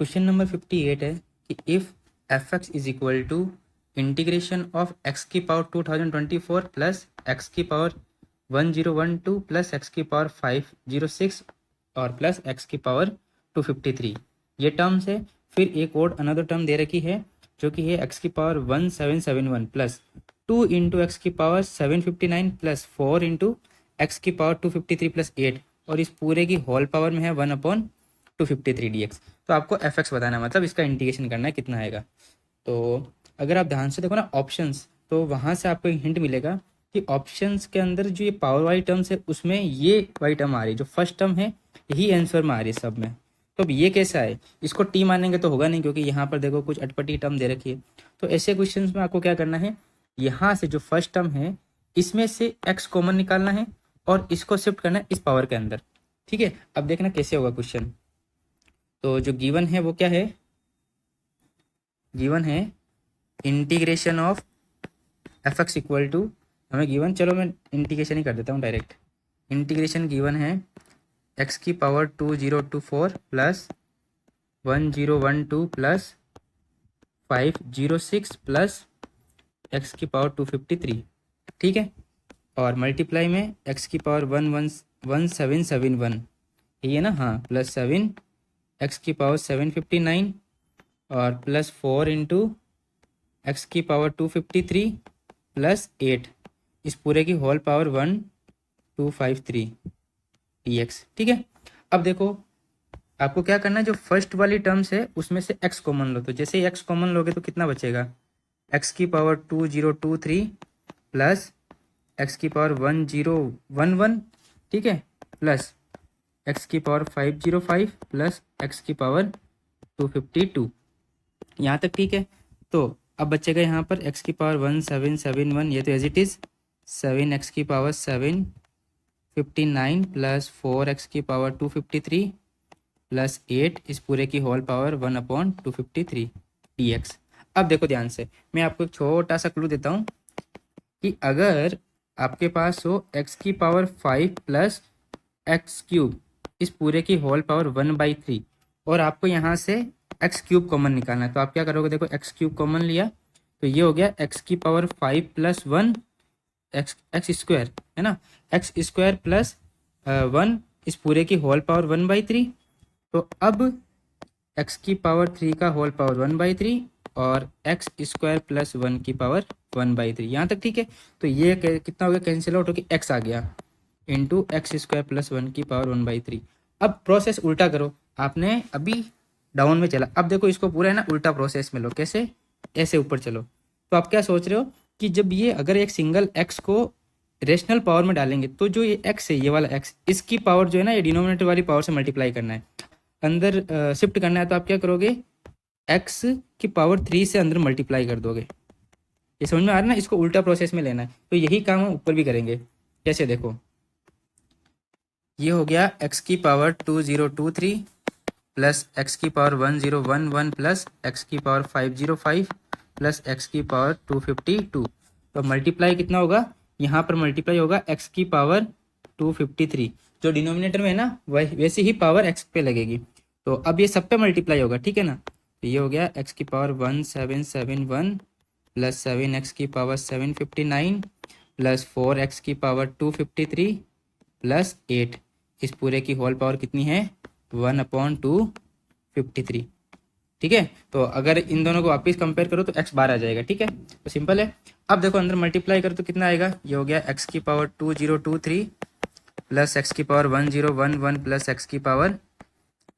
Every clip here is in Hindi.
क्वेश्चन नंबर 58 है कि if f x is equal to integration of x की पावर 2024 प्लस एक्स की पावर 1012 प्लस एक्स की पावर 506 और प्लस एक्स की पावर 253 ये टर्म्स है। फिर एक और अनदर टर्म दे रखी है जो कि है एक्स की पावर 1771 प्लस 2 इंटू एक्स की पावर 759 प्लस 4 इंटू एक्स की पावर 253 प्लस 8 और इस पूरे की होल पावर में है 1/253 dx। तो आपको एफ एक्स बताना है, मतलब इसका इंटीग्रेशन करना है, कितना आएगा। तो अगर आप ध्यान से देखो ना ऑप्शंस, तो वहाँ से आपको एक हिंट मिलेगा कि ऑप्शंस के अंदर जो ये पावर वाली टर्म्स है उसमें ये वाली टर्म आ रही है, जो फर्स्ट टर्म है यही आंसर में आ रही है सब में। तो अब ये कैसा है, इसको टी मानेंगे तो होगा नहीं, क्योंकि यहाँ पर देखो कुछ अटपटी टर्म दे रखी है। तो ऐसे क्वेश्चन में आपको क्या करना है, यहाँ से जो फर्स्ट टर्म है इसमें से एक्स कॉमन निकालना है और इसको शिफ्ट करना है इस पावर के अंदर। ठीक है, अब देखना कैसे होगा क्वेश्चन। तो जो गिवन है वो क्या है, गिवन है integration of f x equal to, हमें गिवन, चलो मैं इंटीग्रेशन ही कर देता हूँ डायरेक्ट। इंटीग्रेशन गिवन है एक्स की power 2024 plus 1012 plus 506 plus x की पावर 253। ठीक है, और मल्टीप्लाई में एक्स की पावर 1771 ये है ना, हाँ, प्लस 7 एक्स की पावर 759 और प्लस 4 इंटू एक्स की पावर 253 प्लस 8 इस पूरे की होल पावर 1253 dx। ठीक है, अब देखो आपको क्या करना है, जो फर्स्ट वाली टर्म्स है उसमें से x कॉमन लो। तो जैसे ही x कॉमन लोगे तो कितना बचेगा, x की पावर 2023 प्लस x की पावर 1011, ठीक है, प्लस x की पावर 505 प्लस x की पावर 252। यहाँ तक ठीक है। तो अब बचेगा यहाँ पर x की पावर 1771, ये तो एज इट इज़ 7x की पावर 759 प्लस 4x की पावर 253 प्लस 8 इस पूरे की होल पावर 1/253 dx। अब देखो ध्यान से, मैं आपको एक छोटा सा क्लू देता हूँ कि अगर आपके पास हो x की पावर 5 प्लस एक्स क्यूब इस पूरे की होल पावर 1/3 और आपको यहाँ से एक्स क्यूब कॉमन निकालना है, तो आप क्या करोगे, देखो एक्स क्यूब कॉमन लिया तो ये हो गया एक्स की पावर 5 प्लस 1 एक्स स्क्वायर, है ना, एक्स स्क्वायर प्लस 1 इस पूरे की होल पावर 1/3। तो अब एक्स की पावर 3 का होल पावर 1/3 और एक्स स्क्वायर प्लस 1 की पावर 1/3, यहाँ तक ठीक है। तो ये कितना हो गया, कैंसिल आउट होकर एक्स आ गया इंटू एक्स स्क्वायर प्लस 1 की पावर 1/3। अब प्रोसेस उल्टा करो, आपने अभी डाउन में चला, अब देखो इसको पूरा है ना उल्टा प्रोसेस में लो। कैसे, ऐसे ऊपर चलो। तो आप क्या सोच रहे हो कि जब ये अगर एक सिंगल एक्स को रेशनल पावर में डालेंगे तो जो ये एक्स है, ये वाला एक्स, इसकी पावर जो है ना ये डिनोमिनेटर वाली पावर से मल्टीप्लाई करना है, अंदर शिफ्ट करना है। तो आप क्या करोगे, एक्स की पावर 3 से अंदर मल्टीप्लाई कर दोगे। ये समझ में आ रहा है ना, इसको उल्टा प्रोसेस में लेना है। तो यही काम हम ऊपर भी करेंगे। कैसे, देखो ये हो गया एक्स की पावर 2023 प्लस एक्स की पावर 1011 प्लस एक्स की पावर 505 प्लस एक्स की पावर 252। तो मल्टीप्लाई कितना होगा, यहाँ पर मल्टीप्लाई होगा एक्स की पावर 253, जो डिनोमिनेटर में है ना वैसे ही पावर एक्स पे लगेगी। तो अब ये सब पे मल्टीप्लाई होगा, ठीक है ना। तो ये हो गया एक्स की पावर 1771 प्लस 7x की पावर 759 प्लस 4x की पावर 253 प्लस 8 इस पूरे की होल पावर कितनी है, 1/253। ठीक है, तो अगर इन दोनों को वापिस कंपेयर करो तो x बार आ जाएगा। ठीक है, तो सिंपल है। अब देखो अंदर मल्टीप्लाई करो तो कितना आएगा, ये हो गया x की पावर 2023 प्लस एक्स की पावर 1011 प्लस एक्स की पावर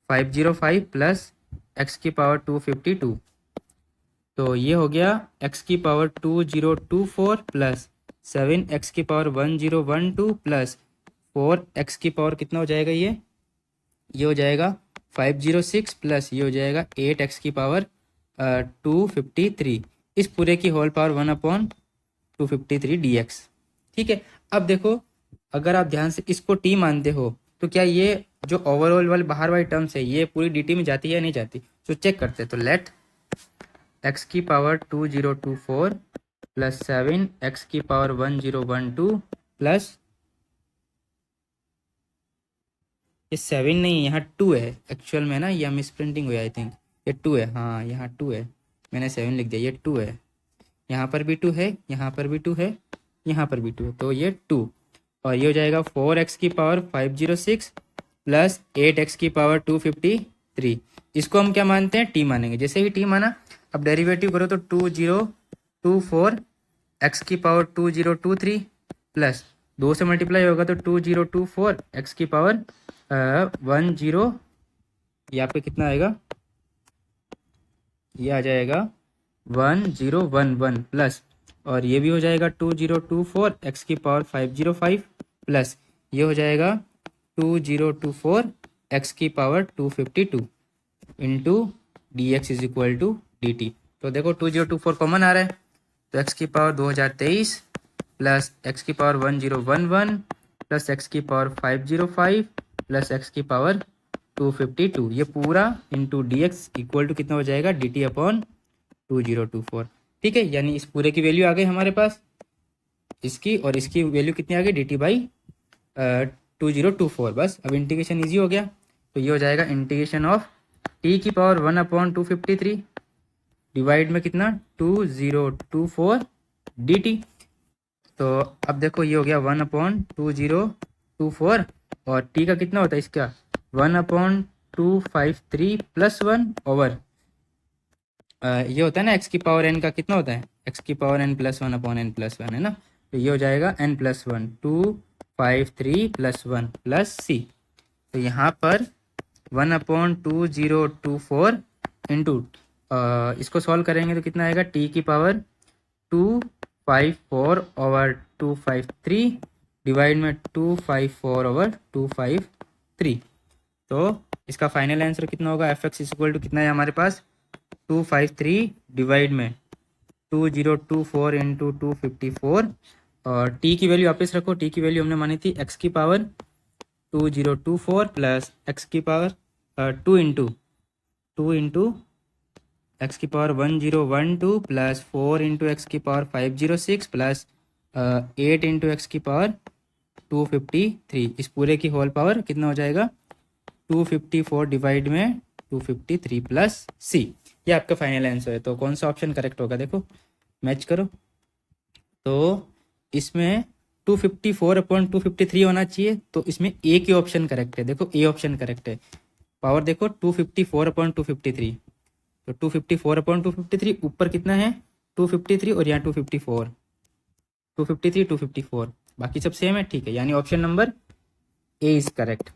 505 प्लस एक्स की पावर 252। तो ये हो गया x की पावर 2024 प्लस 7x की पावर 1012 प्लस 4x की पावर कितना हो जाएगा, ये हो जाएगा 506 प्लस ये हो जाएगा 8x की पावर 253 इस पूरे की होल पावर 1/253 dx। ठीक है, अब देखो अगर आप ध्यान से इसको t मानते हो तो क्या ये जो ओवरऑल वाले बाहर वाली टर्म्स है ये पूरी dt में जाती है या नहीं जाती। तो चेक करते हैं। तो लेट x की पावर 2024 प्लस 7 x की पावर 1012 प्लस, ये 7 नहीं है, यहाँ 2 है एक्चुअल में ना, यह मिस प्रिंटिंग हुई आई थिंक। ये 2 है, हाँ यहाँ 2 है, मैंने 7 लिख दिया, ये 2 है, यहाँ पर भी 2 है, यहाँ पर भी 2 है, यहाँ पर भी 2 है, तो ये 2, और ये हो जाएगा 4x की पावर 506 प्लस 8x की पावर 253। इसको हम क्या मानते हैं, t मानेंगे। जैसे ही t माना, अब डेरिवेटिव करो तो 2024 x की पावर 2023 प्लस 2 से मल्टीप्लाई होगा तो 2024 x की पावर 10, ये आपका कितना आएगा, ये आ जाएगा 1011 प्लस, और ये भी हो जाएगा 2024 x की पावर 505 प्लस ये हो जाएगा 2024 x की power 252 into d x is equal to d t. तो देखो 2024 कॉमन आ रहा है, तो x की पावर 2023 प्लस x की पावर 1011 प्लस x की पावर 505 प्लस x की पावर 252, ये पूरा into d x equal to कितना हो जाएगा, डी टी अपॉन 2024। ठीक है, यानी इस पूरे की वैल्यू आ गई हमारे पास, इसकी और इसकी वैल्यू कितनी आ गई, डी टी बाई 2024। बस अब इंटीग्रेशन ईजी हो गया, तो ये हो जाएगा इंटीग्रेशन ऑफ टी की पावर 1/253 डिवाइड में कितना 2024 डी टी। तो अब देखो ये हो गया 1/2024, और टी का कितना होता है इसका 1/253 प्लस 1 ओवर ये होता है ना एक्स की पावर एन का कितना होता है, एक्स की पावर एन प्लस 1/n+1 है ना, तो ये हो जाएगा n+1 253 प्लस 1 प्लस सी। तो यहाँ पर 1/2024 इंटू इसको सॉल्व करेंगे तो कितना आएगा, टी की पावर 254/253 डिवाइड में 254/253। तो इसका फाइनल आंसर कितना होगा, एफ एक्स इक्वल टू कितना है हमारे पास 253 डिवाइड में 2024 इंटू 254, और टी की वैल्यू वापस रखो, टी की वैल्यू हमने मानी थी एक्स की पावर 2024 प्लस एक्स की पावर 2 इंटू एक्स की पावर 1012 प्लस 4 इंटू एक्स की पावर 506 प्लस 8 इंटू एक्स की पावर 253। इस पूरे की होल पावर कितना हो जाएगा 254 डिवाइड में 253 प्लस सी। ये आपका फाइनल आंसर है। तो कौन सा ऑप्शन करेक्ट होगा, देखो मैच करो। तो इसमें 254/253 होना चाहिए, तो इसमें ए की ऑप्शन करेक्ट है। देखो ए ऑप्शन करेक्ट है। पावर देखो 254/253, तो 254/253 ऊपर कितना है 253 और यहाँ 254, 253 254, बाकी सब सेम है। ठीक है, यानी option number A is correct.